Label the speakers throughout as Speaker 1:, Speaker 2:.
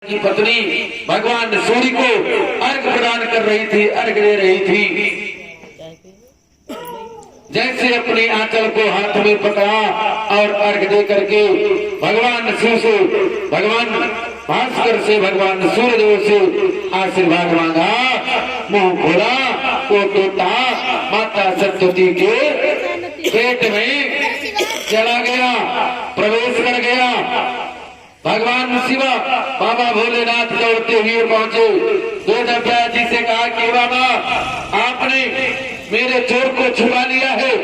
Speaker 1: की पत्नी भगवान सूर्य को अर्घ प्रदान कर रही थी, अर्घ दे रही थी। जैसे अपने आंचल को हाथ में पकड़ा और अर्घ दे करके भगवान शिव से, भगवान भास्कर से, भगवान सूर्यदेव से आशीर्वाद मांगा, मुंह खोला, वो तोता माता सरस्वती के पेट में चला गया, प्रवेश कर गया। भगवान शिवा बाबा भोलेनाथ दौड़ते हुए पहुंचे। वेदव्यास जी से कहा कि बाबा आपने मेरे चोर को छुपा लिया है।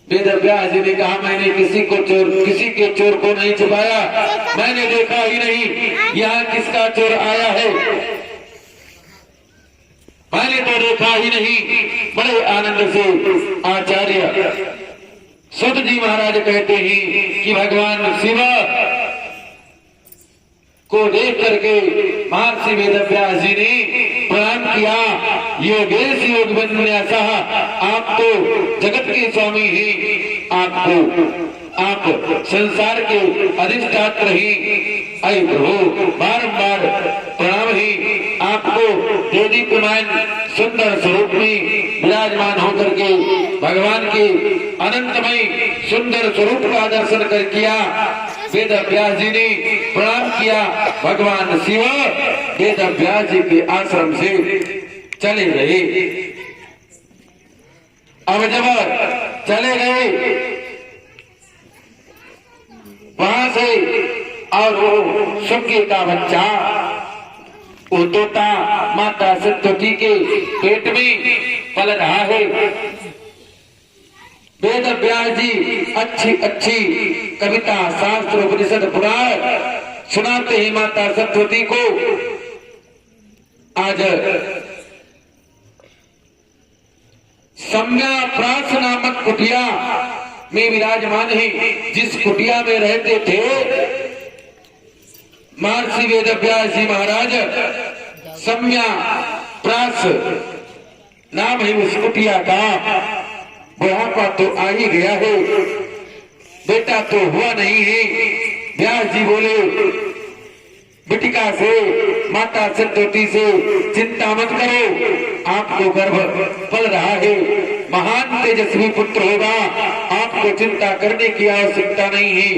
Speaker 1: वेदव्यास जी ने कहा मैंने किसी के चोर को नहीं छुपाया, मैंने देखा ही नहीं यहाँ किसका चोर आया है, मैंने तो देखा ही नहीं। बड़े आनंद से आचार्य सुत जी महाराज कहते हैं कि भगवान शिव को देख करके महर्षि वेदव्यास जी ने प्रणाम किया। योगेश योग विन्यासः, आप तो जगत के स्वामी हैं, आप संसार के अधिष्ठात्र हैं। अय प्रभु बारंबार प्रणाम ही आपको। देवी कुमार सुंदर स्वरूप में विराजमान होकर के भगवान के अनंतमय सुंदर स्वरूप का दर्शन कर किया। वेदव्यास जी ने प्रणाम किया। भगवान शिव वेदव्यास जी के आश्रम से चले गए। अब जब चले गए वहां से, और वो सुग्गी का बच्चा वो तोता माता सरस्वती के पेट में पल रहा है। वेदव्यास जी अच्छी अच्छी कविता शास्त्र उपनिषद पुराण सुनाते हैं माता सरस्वती को। आज सम्या प्रास नामक कुटिया में विराजमान है। जिस कुटिया में रहते थे महर्षि वेदव्यास जी महाराज, सम्या प्रास नाम है उस कुटिया का। बुढ़ापा तो आ ही गया है, बेटा तो हुआ नहीं है। व्यास जी बोले बिटिका से, माता सरस्वती से चिंता मत करो, आपको गर्भ पल रहा है, महान तेजस्वी पुत्र होगा, आपको चिंता करने की आवश्यकता नहीं है,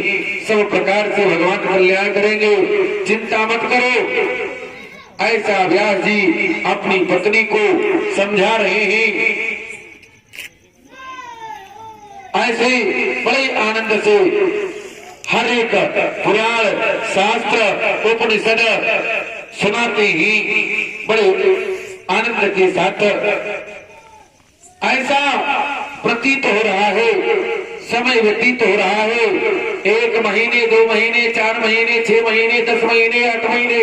Speaker 1: सब प्रकार से भगवान कल्याण करेंगे, चिंता मत करो। ऐसा व्यास जी अपनी पत्नी को समझा रहे हैं। ऐसे बड़े आनंद से हर एक पुराण शास्त्र उपनिषद सुनाते ही बड़े आनंद के साथ। ऐसा प्रतीत हो रहा है, समय व्यतीत हो रहा है। 1 महीने 2 महीने 4 महीने 6 महीने 10 महीने 8 महीने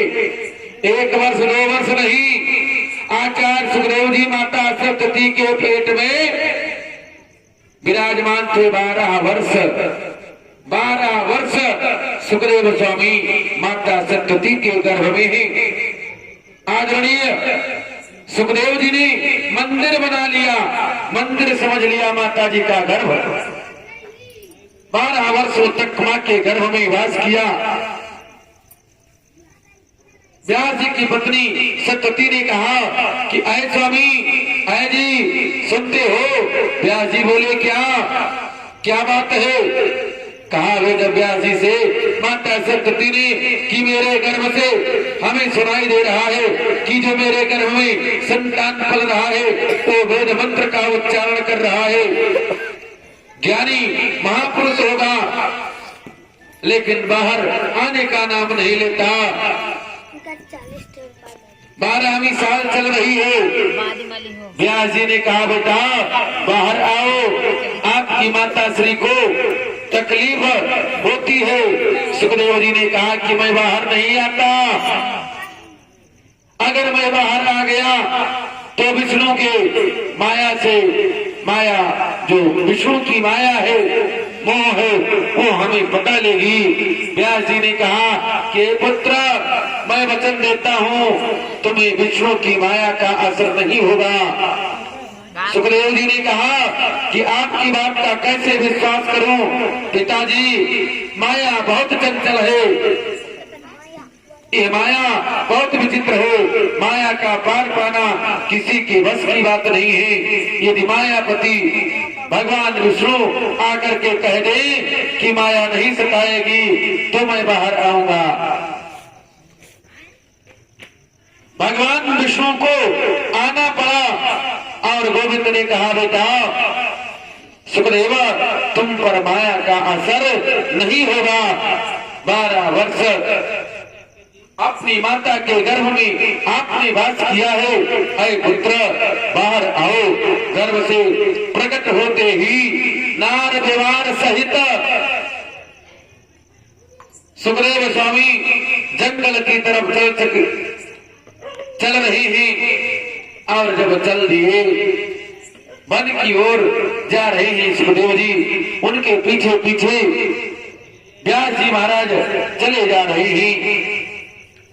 Speaker 1: 1 वर्ष 2 वर्ष नहीं। आचार्य सुखदेव जी माता सरस्वती के पेट में विराजमान थे 12 वर्ष। 12 वर्ष सुखदेव स्वामी माता सरस्वती के गर्भ में ही। आदरणीय सुखदेव जी ने मंदिर बना लिया, मंदिर समझ लिया माता जी का गर्भ। 12 वर्षों तक मां के गर्भ में वास किया। व्यास जी की पत्नी सरस्वती ने कहा कि आए स्वामी, आए जी सुनते हो? व्यास जी बोले क्या बात है? कहा वेदव्यास जी से माता सरस्वती ने कि मेरे गर्भ से हमें सुनाई दे रहा है कि जो मेरे गर्भ में संतान पल रहा है वो वेद मंत्र का उच्चारण कर रहा है, ज्ञानी महापुरुष होगा, लेकिन बाहर आने का नाम नहीं लेता। 12वीं साल चल रही है। व्यास जी ने कहा बेटा बाहर आओ, आपकी माता श्री को तकलीफ होती है। सुखदेव जी ने कहा कि मैं बाहर नहीं आता, अगर मैं बाहर आ गया तो विष्णु के माया से, माया जो विष्णु की माया है, मोह है, वो हमें पकड़ लेगी। व्यास जी ने कहा कि पुत्र मैं वचन देता हूँ तुम्हें विष्णु की माया का असर नहीं होगा। सुखदेव जी ने कहा कि आपकी बात का कैसे विश्वास करूं पिताजी, माया बहुत चंचल है, ये माया बहुत विचित्र है। माया का पार पाना किसी के बस की बात नहीं है। यदि मायापति भगवान विष्णु आकर के कह दे कि माया नहीं सताएगी तो मैं बाहर आऊंगा। भगवान विष्णु को आना पड़ा और गोविंद ने कहा बेटा सुखदेव तुम पर माया का असर नहीं होगा। 12 वर्ष अपनी माता के गर्भ में आपने वास किया है। ऐ पुत्र बाहर आओ। गर्भ से प्रकट होते ही नार देवार सहित सुखदेव स्वामी जंगल की तरफ चल रहे हैं और जब चल दिए वन की ओर जा रहे हैं सुखदेव जी, उनके पीछे पीछे व्यास जी महाराज चले जा रहे हैं।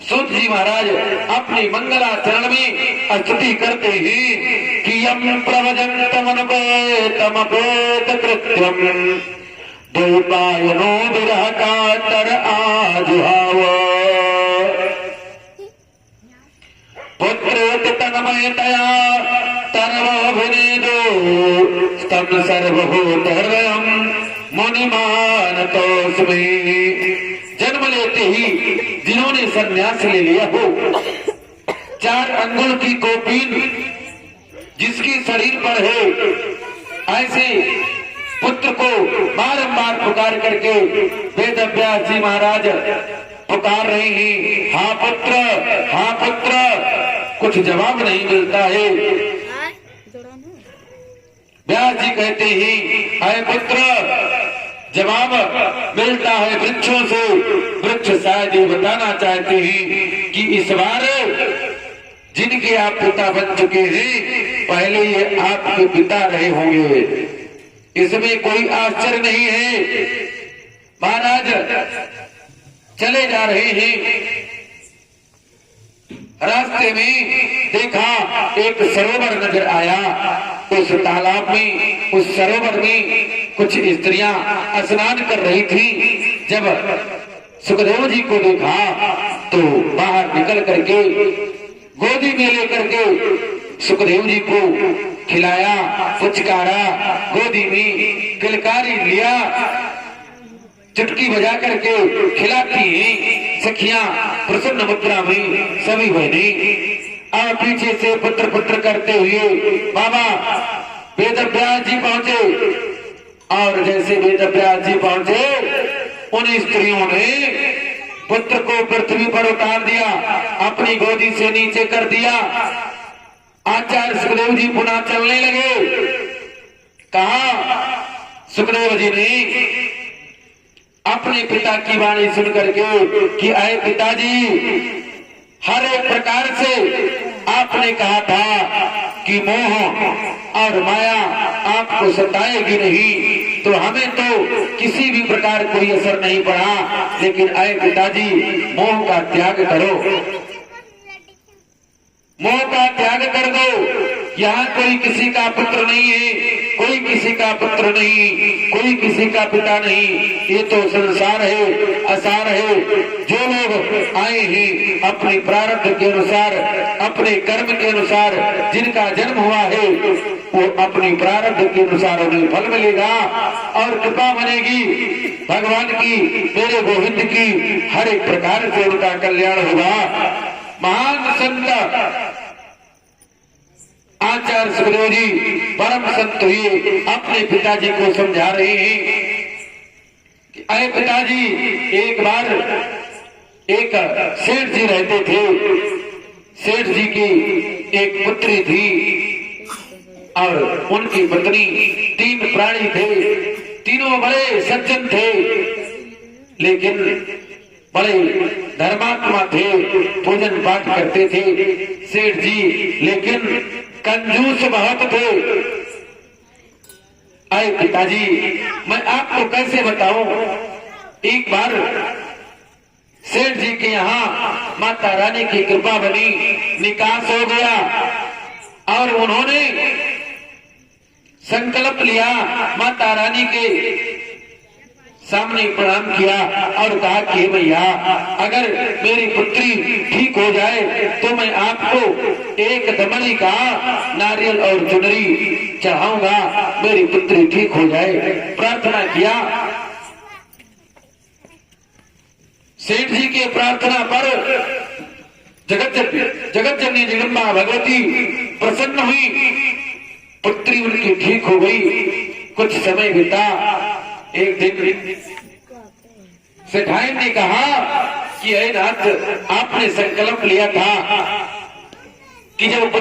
Speaker 1: सूत जी महाराज अपने मंगलाचरण में स्तुति करते हैं कि यम प्रवजंतमनुपेतमपेत कृत्यम द्वैपायनो विरह कातर आजुहाव पुत्रेति तन्मयतया तर्वभिनेदो स्तम सर्वभूत हृदयम मुनिमानतोऽस्मि। जन्म लेते ही जिन्होंने संन्यास ले लिया हो, 4 अंगुल की कौपीन जिसकी शरीर पर है, ऐसे पुत्र को बारंबार पुकार करके वेद व्यास जी महाराज पुकार रहे हैं, हाँ पुत्र। कुछ जवाब नहीं मिलता है। व्यास जी कहते हैं अय पुत्र जवाब मिलता है वृक्षों से। वृक्ष शायद ये बताना चाहते हैं कि इस बार जिनके आप पिता बन चुके हैं पहले ये आपके पिता रहे होंगे, इसमें कोई आश्चर्य नहीं है। महाराज चले जा रहे हैं, रास्ते में देखा एक सरोवर नजर आया। उस तालाब में, उस सरोवर में कुछ स्त्रियां स्नान कर रही थी। जब सुखदेव जी को देखा तो बाहर निकल करके गोदी में लेकर के सुखदेव जी को खिलाया, पुचकारा, गोदी में किलकारी लिया, चुटकी बजा करके खिलाती हैं सखियां प्रसन्न मुद्रा में सभी बहनें। और पीछे से पुत्र पुत्र करते हुए बाबा वेद व्यास जी पहुंचे और जैसे वेद व्यास जी पहुंचे उन स्त्रियों ने पुत्र को पृथ्वी पर उतार दिया, अपनी गोदी से नीचे कर दिया। आचार्य सुखदेव जी पुनः चलने लगे। कहा सुखदेव जी ने अपने पिता की वाणी सुन करके कि आए पिताजी, हर एक प्रकार से आपने कहा था कि मोह और माया आपको सताएगी नहीं, तो हमें तो किसी भी प्रकार कोई असर नहीं पड़ा। लेकिन आए पिताजी, मोह का त्याग करो, मोह का त्याग कर दो। यहाँ कोई किसी का पुत्र नहीं है, कोई किसी का पुत्र नहीं, कोई किसी का पिता नहीं। ये तो संसार है, असार है। जो लोग आए हैं अपने प्रारब्ध के अनुसार, अपने कर्म के अनुसार, जिनका जन्म हुआ है वो अपनी प्रारब्ध के अनुसार उन्हें फल मिलेगा और कृपा बनेगी भगवान की, मेरे गोविंद की। हर एक प्रकार से उनका कल्याण होगा। महान संत आचार्य सुखदेव जी परम संत हुए अपने पिताजी को समझा रहे हैं कि अरे पिताजी, एक बार एक सेठ जी रहते थे। सेठ जी की एक पुत्री थी और उनकी पत्नी, 3 प्राणी थे। तीनों बड़े सज्जन थे लेकिन बड़े धर्मात्मा थे, पूजन पाठ करते थे सेठ जी, लेकिन कंजूस बहुत थे। आए पिताजी, मैं आपको कैसे बताऊं। एक बार सेठ जी के यहाँ माता रानी की कृपा बनी, निकास हो गया और उन्होंने संकल्प लिया माता रानी के सामने प्रणाम किया और कहा कि भैया अगर मेरी पुत्री ठीक हो जाए तो मैं आपको एक दमली का नारियल और चुनरी चढ़ाऊंगा, मेरी पुत्री ठीक हो जाए। प्रार्थना किया। सेठ जी के प्रार्थना पर जगत जननी जगदम्बा भगवती प्रसन्न हुई, पुत्री उनकी ठीक हो गई। कुछ समय बीता। एक दिन सेठाई ने कहा कि हे नाथ, आपने संकल्प लिया था कि जब